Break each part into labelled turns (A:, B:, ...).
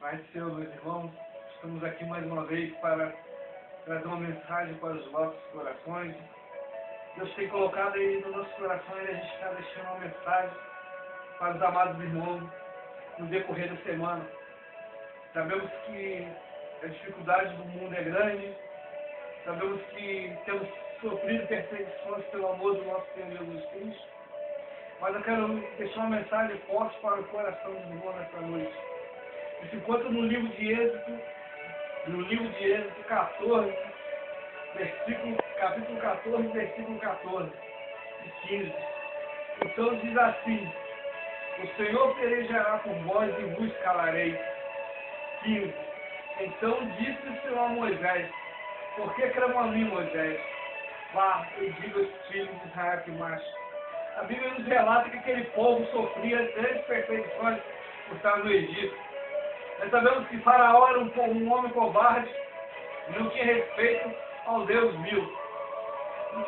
A: Pai do Senhor, meus irmãos, estamos aqui mais uma vez para trazer uma mensagem para os nossos corações. Deus tem colocado aí no nosso coração e a gente está deixando uma mensagem para os amados irmãos no decorrer da semana. Sabemos que a dificuldade do mundo é grande, sabemos que temos sofrido perseguições pelo amor do nosso Senhor Jesus Cristo, mas eu quero deixar uma mensagem forte para o coração dos irmãos nessa noite. E se encontra no livro de Êxodo, 14, capítulo 14, versículo 14 e 15. Então diz assim: o Senhor pelejará por vós e vos calareis. 15. Então disse o Senhor a Moisés: por que clamam a mim, Moisés? Vá e diga aos filhos de Israel que marchem. A Bíblia nos relata que aquele povo sofria grandes perseguições por estar no Egito. Nós sabemos que Faraó era um homem covarde, não tinha respeito ao Deus vivo.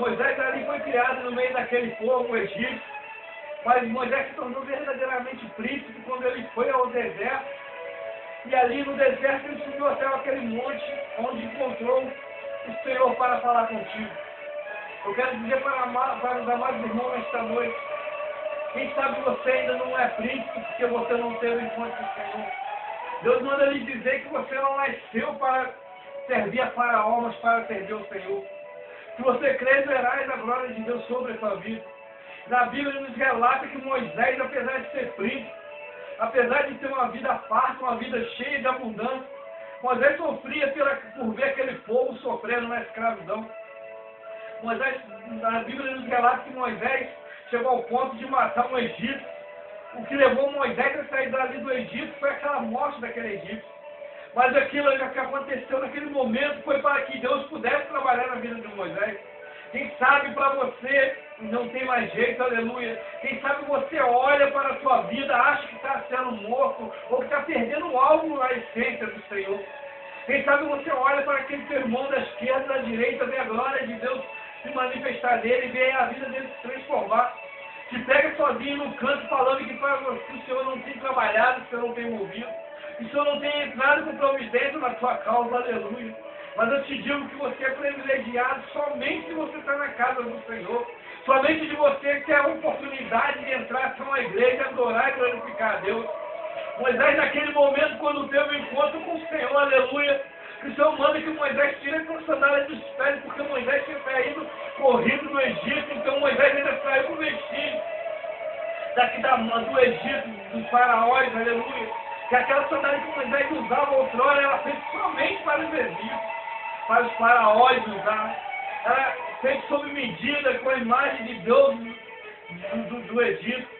A: Moisés ali foi criado no meio daquele povo egípcio, mas Moisés se tornou verdadeiramente príncipe quando ele foi ao deserto, e ali no deserto ele subiu até aquele monte onde encontrou o Senhor para falar contigo. Eu quero dizer para os amados irmãos nesta noite: quem sabe você ainda não é príncipe porque você não teve o encontro com o Senhor. Deus manda lhe dizer que você não nasceu para servir a Faraó, mas para servir ao Senhor. Se você crê, verás a glória de Deus sobre a sua vida. Na Bíblia nos relata que Moisés, apesar de ser príncipe, apesar de ter uma vida farta, uma vida cheia de abundância, Moisés sofria por ver aquele povo sofrendo na escravidão. Na Bíblia nos relata que Moisés chegou ao ponto de matar um egípcio. O que levou Moisés a sair dali do Egito foi aquela morte daquele egípcio. Mas aquilo que aconteceu naquele momento foi para que Deus pudesse trabalhar na vida de Moisés. Quem sabe para você não tem mais jeito, aleluia. Quem sabe você olha para a sua vida, acha que está sendo morto, ou que está perdendo algo na essência do Senhor. Quem sabe você olha para aquele seu irmão da esquerda, da direita, vê a glória de Deus se manifestar nele e vê a vida dele se transformar. Te pega sozinho no canto falando que para você o Senhor não tem trabalhado, o Senhor não tem movido, que o Senhor não tem entrado com providência na sua causa, aleluia. Mas eu te digo que você é privilegiado somente se você está na casa do Senhor, somente de você ter a oportunidade de entrar com a igreja, adorar e glorificar a Deus. Moisés, naquele momento, quando teve um encontro com o Senhor, aleluia, que o Senhor manda que Moisés tire a sandália dos pés, porque Moisés tinha saído corrido do Egito, então Moisés ainda saiu com o vestígio do Egito, dos faraós, aleluia. Que aquela sandália que Moisés usava outrora, ela feita somente para os egípcios, para os faraós usar. Era feita sob medida, com a imagem de Deus do Egito.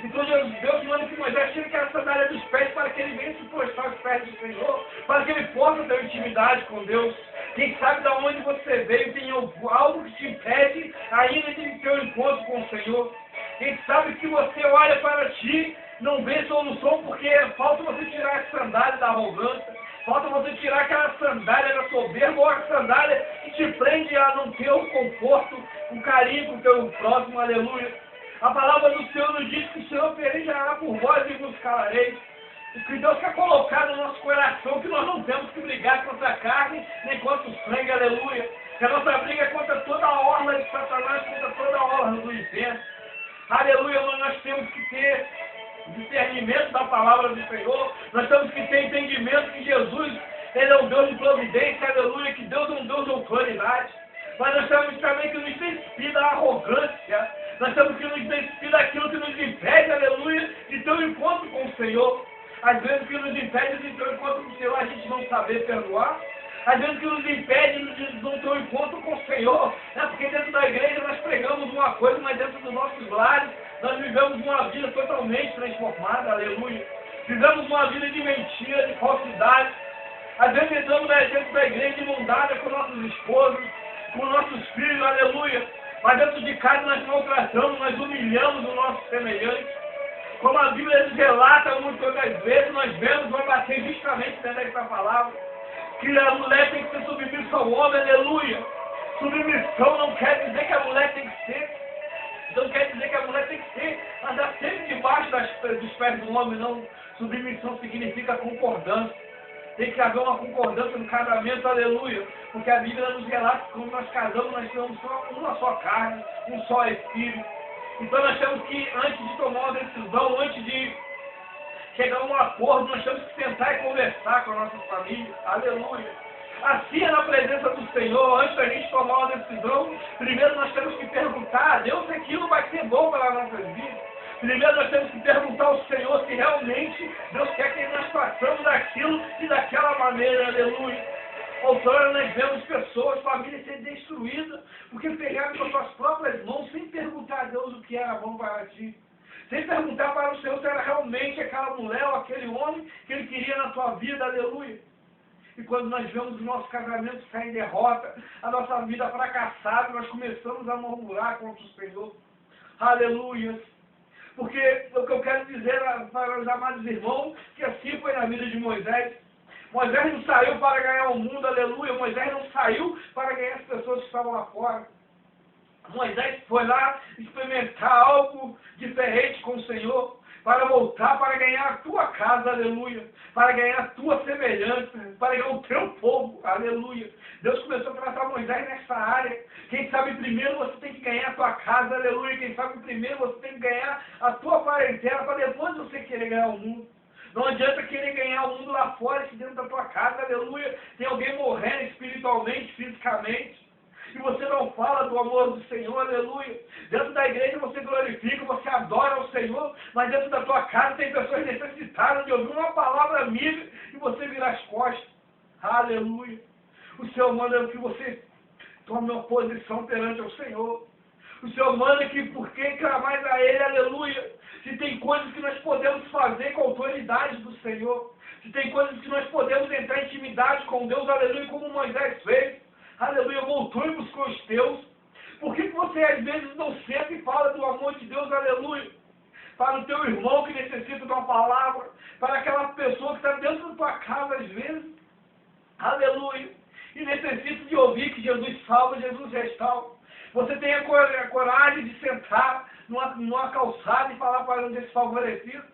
A: Então Deus manda que Moisés tire aquela sandália dos pés para que ele venha se prostrar aos pés do Senhor, para que ele possa ter intimidade com Deus. Quem sabe de onde você veio tem algo que te impede ainda de ter um encontro com o Senhor. Quem sabe que você olha para ti, não vê solução porque falta você tirar a sandália da arrogância, falta você tirar aquela sandália da soberba, ou a sandália que te prende a não ter o conforto, o carinho com o teu próximo, aleluia. A palavra do Senhor nos diz que o Senhor pelejará por vós e vos calareis. O que Deus quer colocar no nosso coração, que nós não temos que brigar contra a carne, nem contra o sangue, aleluia. Que a nossa briga é contra toda a orla de Satanás, contra toda a orla do inferno. Aleluia, nós temos que ter discernimento da palavra do Senhor, nós temos que ter entendimento que Jesus, Ele é um Deus de providência, aleluia, que Deus é um Deus de autoridade. Mas nós temos também que nos despir da arrogância, nós temos que nos despir daquilo que nos impede, aleluia, de ter um encontro com o Senhor. Às vezes o que nos impede de ter um encontro com o Senhor, a gente não saber perdoar. Às vezes o que nos impede de não ter um encontro com o Senhor, é porque dentro da igreja nós pregamos uma coisa, mas dentro dos nossos lares nós vivemos uma vida totalmente transformada, aleluia. Vivemos uma vida de mentira, de falsidade. Às vezes entramos dentro da igreja inundada com nossos esposos, com nossos filhos, aleluia. Mas dentro de casa nós maltratamos, nós humilhamos o nosso semelhante. Como a Bíblia nos relata muitas das vezes, nós vemos, vamos bater justamente dentro dessa palavra, que a mulher tem que ser submissa ao homem, aleluia. Submissão não quer dizer que a mulher tem que ser Então quer dizer que a mulher tem que andar sempre debaixo dos pés do homem, não. Submissão significa concordância. Tem que haver uma concordância no casamento, aleluia. Porque a Bíblia nos relata que quando nós casamos, nós temos uma só carne, um só espírito. Então nós temos que, antes de tomar uma decisão, antes de chegar a um acordo, nós temos que sentar e conversar com a nossa família, aleluia. Assim é na presença do Senhor, antes da gente tomar uma decisão, primeiro nós temos que perguntar a Deus se aquilo vai ser bom para as nossas vidas. Primeiro nós temos que perguntar ao Senhor se realmente Deus quer que nós façamos daquilo e daquela maneira, aleluia. Outrora nós vemos pessoas, famílias ser destruídas, porque pegaram com suas próprias mãos sem perguntar a Deus o que era bom para ti. Sem perguntar para o Senhor se era realmente aquela mulher ou aquele homem que Ele queria na tua vida, aleluia. E quando nós vemos o nosso casamento sair em derrota, a nossa vida fracassada, nós começamos a murmurar contra o Senhor. Aleluia. Porque o que eu quero dizer para os amados irmãos, que assim foi na vida de Moisés. Moisés não saiu para ganhar o mundo, aleluia. Moisés não saiu para ganhar as pessoas que estavam lá fora. Moisés foi lá experimentar algo diferente com o Senhor, para voltar, para ganhar a tua casa, aleluia, para ganhar a tua semelhança, para ganhar o teu povo, aleluia. Deus começou a tratar Moisés nessa área. Quem sabe primeiro você tem que ganhar a tua casa, aleluia. Quem sabe primeiro você tem que ganhar a tua parentela, para depois você querer ganhar o mundo. Não adianta querer ganhar o mundo lá fora, aqui dentro da tua casa, aleluia. Tem alguém morrendo espiritualmente, fisicamente. E você não fala do amor do Senhor, aleluia. Dentro da igreja você glorifica, você adora o Senhor, mas dentro da tua casa tem pessoas necessitadas de ouvir uma palavra amiga e você vira as costas. Aleluia. O Senhor manda que você tome uma posição perante o Senhor. O Senhor manda que por que clamais a Ele, aleluia. Se tem coisas que nós podemos fazer com a autoridade do Senhor, se tem coisas que nós podemos entrar em intimidade com Deus, aleluia, como Moisés fez. Aleluia, voltou e buscou os teus. Por que você às vezes não senta e fala do amor de Deus, aleluia? Para o teu irmão que necessita de uma palavra, para aquela pessoa que está dentro da tua casa às vezes, aleluia, e necessita de ouvir que Jesus salva, Jesus restaura. Você tem a coragem de sentar numa calçada e falar para um desfavorecido.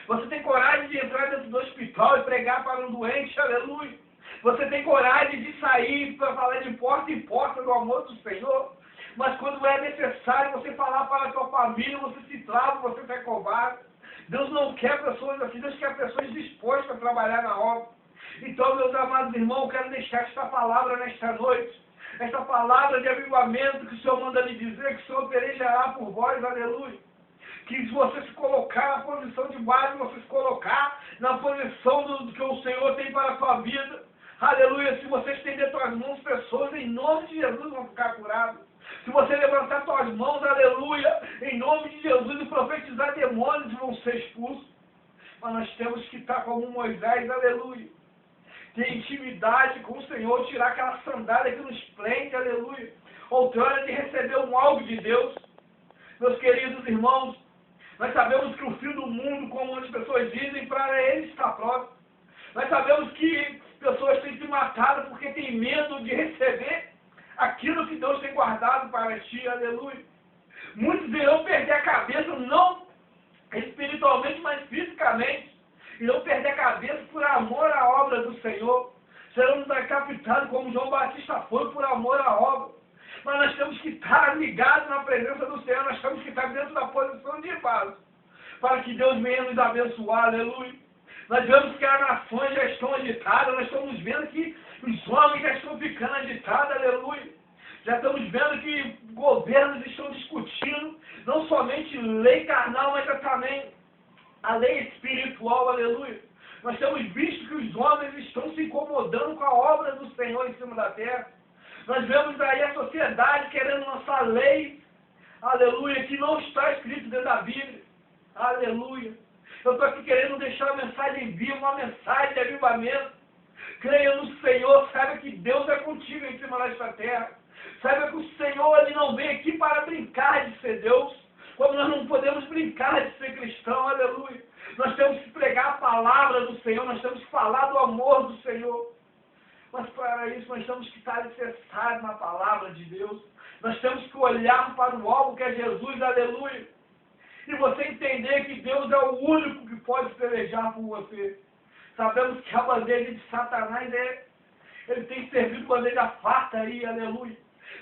A: Você tem coragem de entrar dentro do hospital e pregar para um doente, aleluia. Você tem coragem de sair para falar de porta em porta do amor do Senhor. Mas quando é necessário você falar para a sua família, você se trava, você se acovarda. Deus não quer pessoas assim, Deus quer pessoas dispostas a trabalhar na obra. Então, meus amados irmãos, eu quero deixar esta palavra nesta noite. Esta palavra de avivamento que o Senhor manda lhe dizer, que o Senhor pelejará por vós, aleluia. Que se você se colocar na posição de base, você se colocar na posição do que o Senhor tem para a sua vida, aleluia, se você estender suas mãos, pessoas em nome de Jesus vão ficar curadas. Se você levantar suas mãos, aleluia, em nome de Jesus e profetizar, demônios vão ser expulsos. Mas nós temos que estar como Moisés, aleluia. Ter intimidade com o Senhor, tirar aquela sandália que nos prende, aleluia. Outrora de receber um algo de Deus. Meus queridos irmãos, nós sabemos que o fim do mundo, como as pessoas dizem, para eles está próximo. Nós sabemos que pessoas têm se matado porque têm medo de receber aquilo que Deus tem guardado para ti, aleluia. Muitos irão perder a cabeça, não espiritualmente, mas fisicamente. Irão perder a cabeça por amor à obra do Senhor. Serão decapitados como João Batista foi por amor à obra. Mas nós temos que estar ligados na presença do Senhor, nós temos que estar dentro da posição de base, para que Deus venha nos abençoar, aleluia. Nós vemos que as nações já estão agitadas, nós estamos vendo que os homens já estão ficando agitados, aleluia. Já estamos vendo que governos estão discutindo, não somente lei carnal, mas também a lei espiritual, aleluia. Nós temos visto que os homens estão se incomodando com a obra do Senhor em cima da terra. Nós vemos aí a sociedade querendo lançar leis, aleluia, que não está escrito dentro da Bíblia, aleluia. Eu estou aqui querendo deixar uma mensagem viva, uma mensagem de avivamento. Creia no Senhor, saiba que Deus é contigo em cima desta terra. Saiba que o Senhor ele não vem aqui para brincar de ser Deus, como nós não podemos brincar de ser cristão, aleluia. Nós temos que pregar a palavra do Senhor, nós temos que falar do amor do Senhor. Mas para isso nós temos que estar alicerçados na palavra de Deus. Nós temos que olhar para o alvo que é Jesus, aleluia. E você entender que Deus é o único que pode pelejar por você. Sabemos que a bandeja de Satanás ele tem servido bandeja farta aí, aleluia.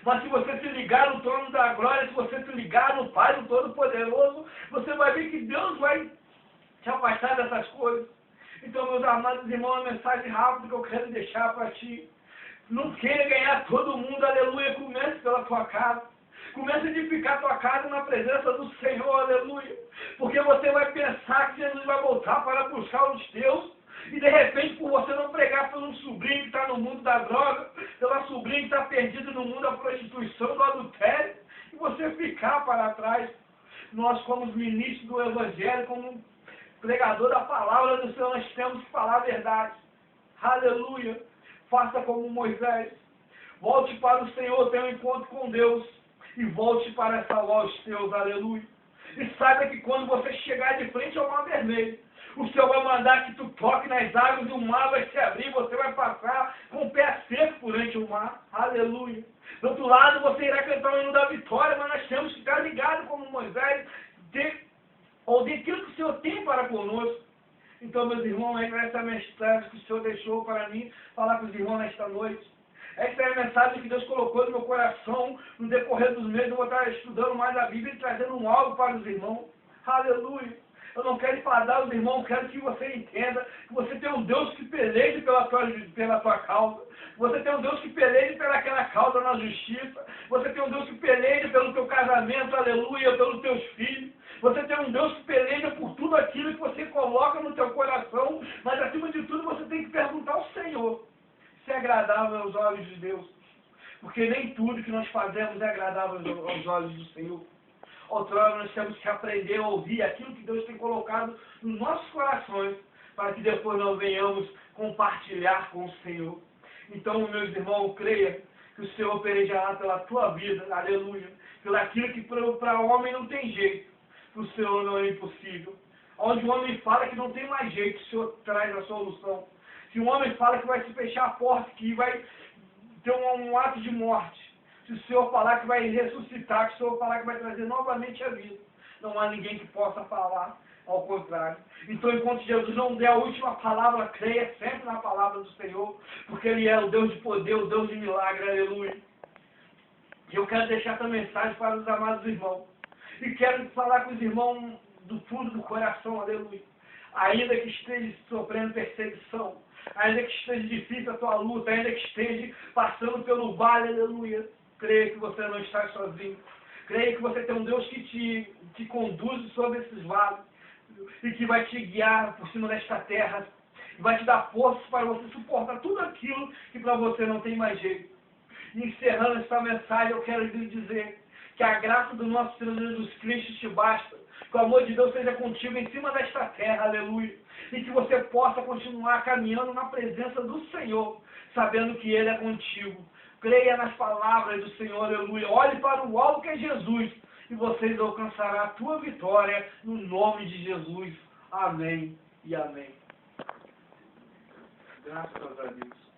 A: Mas se você se ligar no trono da glória, se você se ligar no Pai do Todo-Poderoso, você vai ver que Deus vai te afastar dessas coisas. Então, meus amados irmãos, uma mensagem rápida que eu quero deixar para ti. Não queira ganhar todo mundo, aleluia. Comece pela tua casa. Comece a edificar a tua casa na presença do Senhor, aleluia. Porque você vai pensar que Jesus vai voltar para buscar os teus. E de repente, por você não pregar por um sobrinho que está no mundo da droga, pela sobrinha que está perdido no mundo da prostituição, do adultério, e você ficar para trás. Nós, como ministros do Evangelho, como pregador da palavra do Senhor, nós temos que falar a verdade. Aleluia. Faça como Moisés. Volte para o Senhor, tenha um encontro com Deus. E volte para essa loja teus. Aleluia. E saiba que quando você chegar de frente ao mar vermelho, o Senhor vai mandar que tu toque nas águas e o mar vai se abrir. Você vai passar com o pé seco durante o mar. Aleluia. Do outro lado, você irá cantar o hino da vitória, mas nós temos que estar ligados como Moisés, ou daquilo que o Senhor tem para conosco. Então, meus irmãos, essa é a mensagem que o Senhor deixou para mim falar com os irmãos nesta noite. Essa é a mensagem que Deus colocou no meu coração. No decorrer dos meses, eu vou estar estudando mais a Bíblia e trazendo um algo para os irmãos. Aleluia. Eu não quero enfadar os irmãos, quero que você entenda que você tem um Deus que peleja pela tua causa. Você tem um Deus que peleja pelaquela causa na justiça. Você tem um Deus que peleja pelo teu casamento, aleluia, pelos teus filhos. Você tem um Deus que peleja por tudo aquilo que você coloca no teu coração. Mas acima de tudo você tem que perguntar ao Senhor se é agradável aos olhos de Deus. Porque nem tudo que nós fazemos é agradável aos olhos do Senhor. Outrora nós temos que aprender a ouvir aquilo que Deus tem colocado nos nossos corações, para que depois nós venhamos compartilhar com o Senhor. Então, meus irmãos, creia que o Senhor pelejará pela tua vida, aleluia, pelo aquilo que para o homem não tem jeito, para o Senhor não é impossível. Onde o homem fala que não tem mais jeito, o Senhor traz a solução. Se o homem fala que vai se fechar a porta, que vai ter um ato de morte, se o Senhor falar que vai ressuscitar, se o Senhor falar que vai trazer novamente a vida, não há ninguém que possa falar ao contrário. Então, enquanto Jesus não der a última palavra, creia sempre na palavra do Senhor, porque Ele é o Deus de poder, o Deus de milagre, aleluia. E eu quero deixar essa mensagem para os amados irmãos. E quero falar com os irmãos do fundo do coração, aleluia. Ainda que esteja sofrendo perseguição, ainda que esteja difícil a tua luta, ainda que esteja passando pelo vale, aleluia. Creia que você não está sozinho. Creia que você tem um Deus que te conduz sobre esses vales e que vai te guiar por cima desta terra e vai te dar força para você suportar tudo aquilo que para você não tem mais jeito. E encerrando esta mensagem, eu quero lhe dizer que a graça do nosso Senhor Jesus Cristo te basta, que o amor de Deus seja contigo em cima desta terra, aleluia, e que você possa continuar caminhando na presença do Senhor, sabendo que Ele é contigo. Creia nas palavras do Senhor, aleluia. Olhe para o alvo que é Jesus e vocês alcançarão a tua vitória no nome de Jesus. Amém e amém. Graças a Deus.